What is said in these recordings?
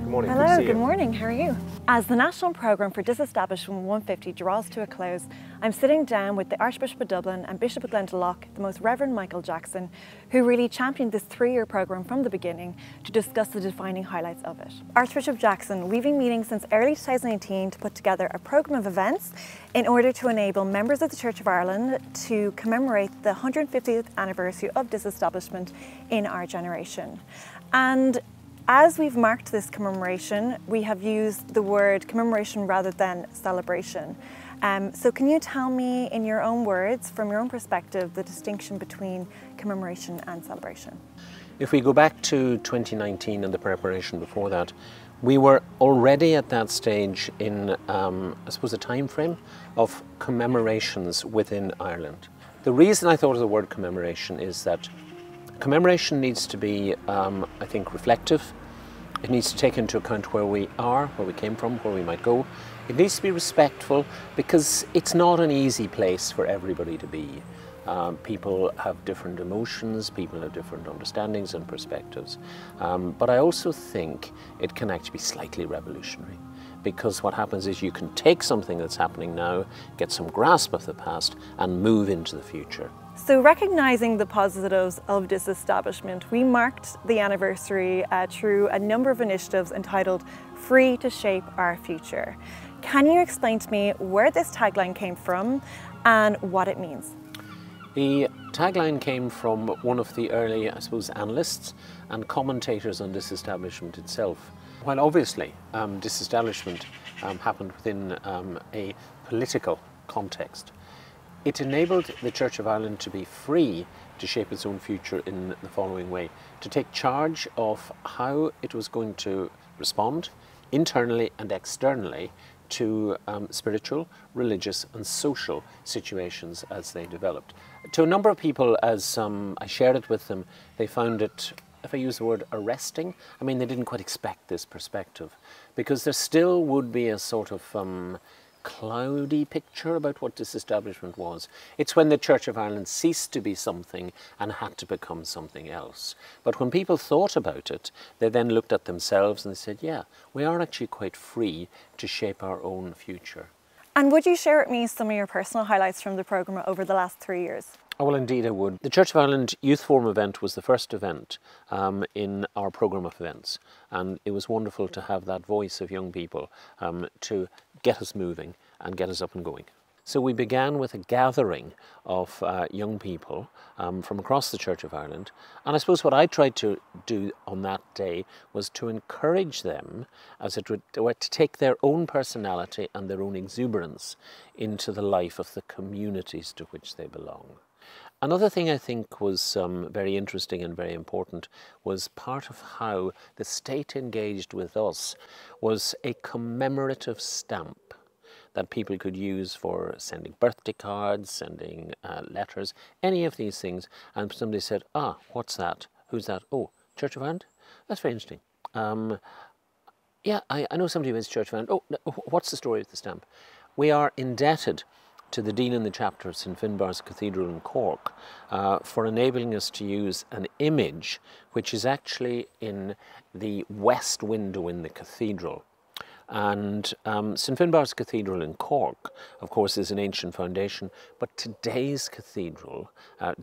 Good morning. Hello, good morning. How are you? As the national programme for Disestablishment 150 draws to a close, I'm sitting down with the Archbishop of Dublin and Bishop of Glendalough, the Most Reverend Michael Jackson, who really championed this three-year programme from the beginning to discuss the defining highlights of it. Archbishop Jackson, we've been meeting since early 2018 to put together a programme of events in order to enable members of the Church of Ireland to commemorate the 150th anniversary of Disestablishment in our generation. And as we've marked this commemoration, we have used the word commemoration rather than celebration. So can you tell me in your own words, from your own perspective, the distinction between commemoration and celebration? If we go back to 2019 and the preparation before that, we were already at that stage in, I suppose, a time frame of commemorations within Ireland. The reason I thought of the word commemoration is that commemoration needs to be, I think, reflective. It needs to take into account where we are, where we came from, where we might go. It needs to be respectful because it's not an easy place for everybody to be. People have different emotions, people have different understandings and perspectives. But I also think it can actually be slightly revolutionary, because what happens is you can take something that's happening now, get some grasp of the past, and move into the future. So recognising the positives of Disestablishment, we marked the anniversary through a number of initiatives entitled Free to Shape Our Future. Can you explain to me where this tagline came from and what it means? The tagline came from one of the early, I suppose, analysts and commentators on Disestablishment itself. While obviously Disestablishment happened within a political context, it enabled the Church of Ireland to be free to shape its own future in the following way: to take charge of how it was going to respond internally and externally to spiritual, religious and social situations as they developed. To a number of people, as I shared it with them, they found it, if I use the word, arresting. I mean, they didn't quite expect this perspective, because there still would be a sort of cloudy picture about what Disestablishment was. It's when the Church of Ireland ceased to be something and had to become something else. But when people thought about it, they then looked at themselves and they said, yeah, we are actually quite free to shape our own future. And would you share with me some of your personal highlights from the programme over the last 3 years? Oh, well, indeed I would. The Church of Ireland Youth Forum event was the first event in our programme of events, and it was wonderful to have that voice of young people to get us moving and get us up and going. So we began with a gathering of young people from across the Church of Ireland, and I suppose what I tried to do on that day was to encourage them, as it were, to take their own personality and their own exuberance into the life of the communities to which they belong. Another thing I think was very interesting and very important was part of how the state engaged with us was a commemorative stamp that people could use for sending birthday cards, sending letters, any of these things. And somebody said, ah, what's that? Who's that? Oh, Church of Ireland? That's very interesting. Yeah, I know somebody who is Church of Ireland. Oh, what's the story of the stamp? We are indebted to the Dean and the Chapter of St Finbarr's Cathedral in Cork for enabling us to use an image which is actually in the west window in the cathedral. And St Finbarr's Cathedral in Cork, of course, is an ancient foundation, but today's cathedral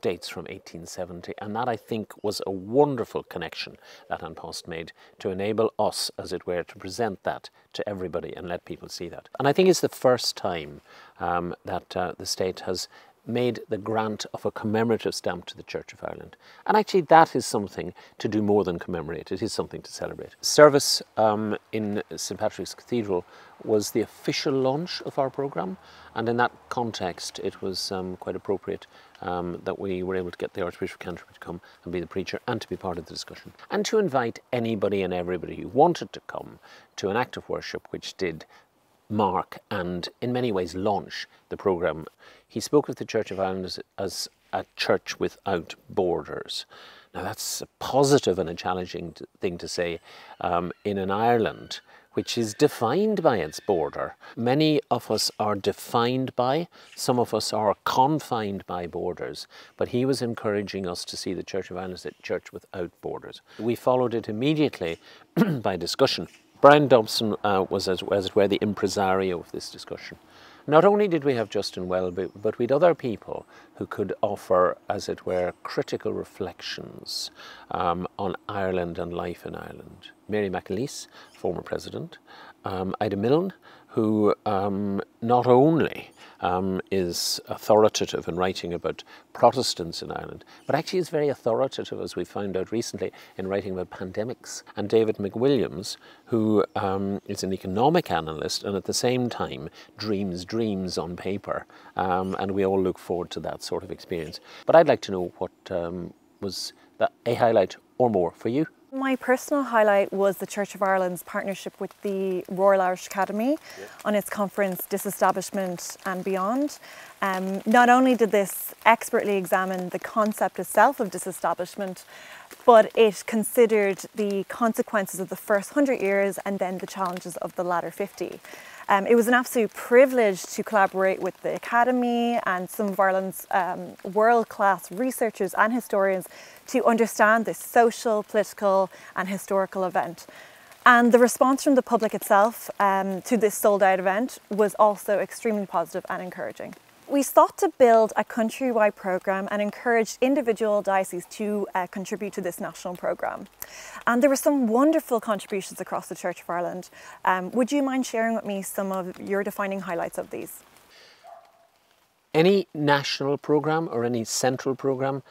dates from 1870, and that, I think, was a wonderful connection that An Post made to enable us, as it were, to present that to everybody and let people see that. And I think it's the first time that the state has made the grant of a commemorative stamp to the Church of Ireland. And actually that is something to do more than commemorate, it is something to celebrate. Service in St Patrick's Cathedral was the official launch of our programme, and in that context it was quite appropriate that we were able to get the Archbishop of Canterbury to come and be the preacher and to be part of the discussion, and to invite anybody and everybody who wanted to come to an act of worship which did mark and in many ways launch the programme. He spoke of the Church of Ireland as a church without borders. Now that's a positive and a challenging thing to say in an Ireland which is defined by its border. Many of us are defined by, some of us are confined by borders, but he was encouraging us to see the Church of Ireland as a church without borders. We followed it immediately by discussion Brian Dobson was, as it were, the impresario of this discussion. Not only did we have Justin Welby, but we had other people who could offer, as it were, critical reflections on Ireland and life in Ireland. Mary McAleese, former president, Ida Milne, who not only is authoritative in writing about Protestants in Ireland, but actually is very authoritative, as we found out recently, in writing about pandemics. And David McWilliams, who is an economic analyst and at the same time dreams dreams on paper. And we all look forward to that sort of experience. But I'd like to know what was a highlight or more for you. My personal highlight was the Church of Ireland's partnership with the Royal Irish Academy on its conference Disestablishment and Beyond. Not only did this expertly examine the concept itself of disestablishment, but it considered the consequences of the first 100 years and then the challenges of the latter 50. It was an absolute privilege to collaborate with the Academy and some of Ireland's world-class researchers and historians to understand this social, political and historical event. And the response from the public itself to this sold-out event was also extremely positive and encouraging. We sought to build a countrywide programme and encouraged individual dioceses to contribute to this national programme. And there were some wonderful contributions across the Church of Ireland. Would you mind sharing with me some of your defining highlights of these? Any national programme or any central programme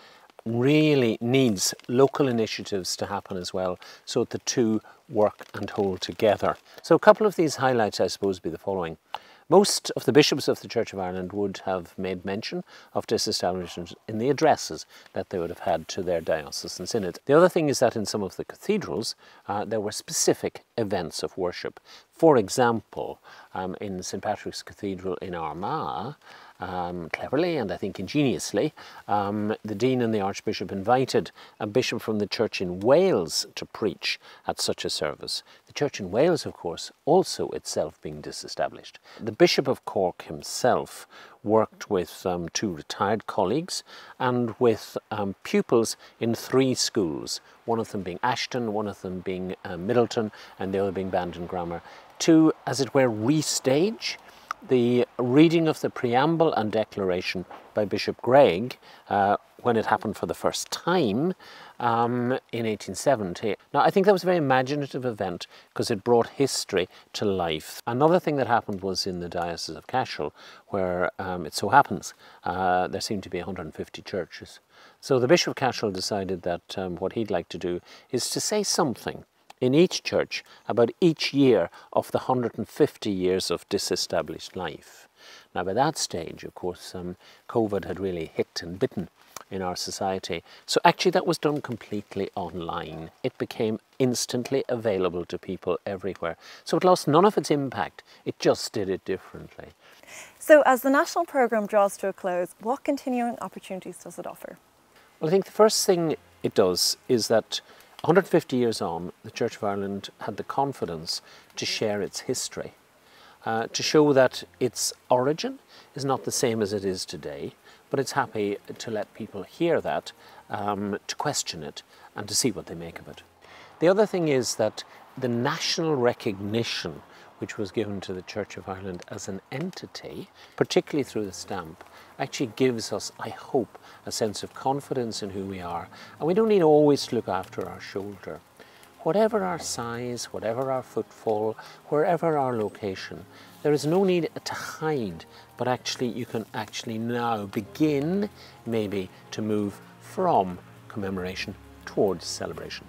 really needs local initiatives to happen as well, so that the two work and hold together. So a couple of these highlights, I suppose, would be the following. Most of the bishops of the Church of Ireland would have made mention of disestablishment in the addresses that they would have had to their diocesan synods. The other thing is that in some of the cathedrals there were specific events of worship. For example, in St Patrick's Cathedral in Armagh, cleverly and I think ingeniously, the Dean and the Archbishop invited a bishop from the church in Wales to preach at such a service. The church in Wales, of course, also itself being disestablished. The Bishop of Cork himself worked with two retired colleagues and with pupils in 3 schools, one of them being Ashton, one of them being Middleton and the other being Bandon Grammar, to, as it were, restage the reading of the preamble and declaration by Bishop Gregg when it happened for the first time in 1870. Now, I think that was a very imaginative event because it brought history to life. Another thing that happened was in the Diocese of Cashel, where it so happens there seemed to be 150 churches. So the Bishop of Cashel decided that what he'd like to do is to say something in each church about each year of the 150 years of disestablished life. Now, by that stage, of course, COVID had really hit and bitten in our society. So actually that was done completely online. It became instantly available to people everywhere. So it lost none of its impact. It just did it differently. So as the national programme draws to a close, what continuing opportunities does it offer? Well, I think the first thing it does is that 150 years on, the Church of Ireland had the confidence to share its history, to show that its origin is not the same as it is today, but it's happy to let people hear that, to question it and to see what they make of it. The other thing is that the national recognition which was given to the Church of Ireland as an entity, particularly through the stamp, actually gives us, I hope, a sense of confidence in who we are. And we don't need always to look after our shoulder. Whatever our size, whatever our footfall, wherever our location, there is no need to hide, but actually you can actually now begin maybe to move from commemoration towards celebration.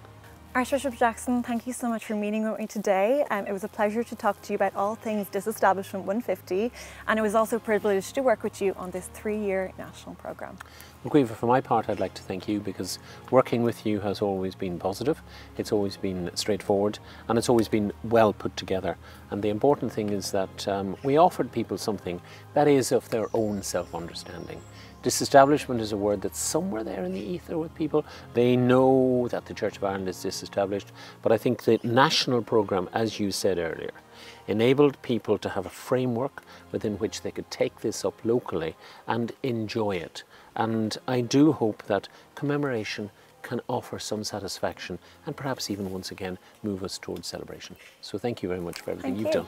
Archbishop Jackson, thank you so much for meeting with me today. It was a pleasure to talk to you about all things Disestablishment 150, and it was also a privilege to work with you on this 3-year national programme. Well, Caoimhe, for my part, I'd like to thank you because working with you has always been positive, it's always been straightforward, and it's always been well put together. And the important thing is that we offered people something that is of their own self-understanding. Disestablishment is a word that's somewhere there in the ether with people. They know that the Church of Ireland is disestablished, but I think the national programme, as you said earlier, enabled people to have a framework within which they could take this up locally and enjoy it. And I do hope that commemoration can offer some satisfaction and perhaps even once again move us towards celebration. So thank you very much for everything you've done.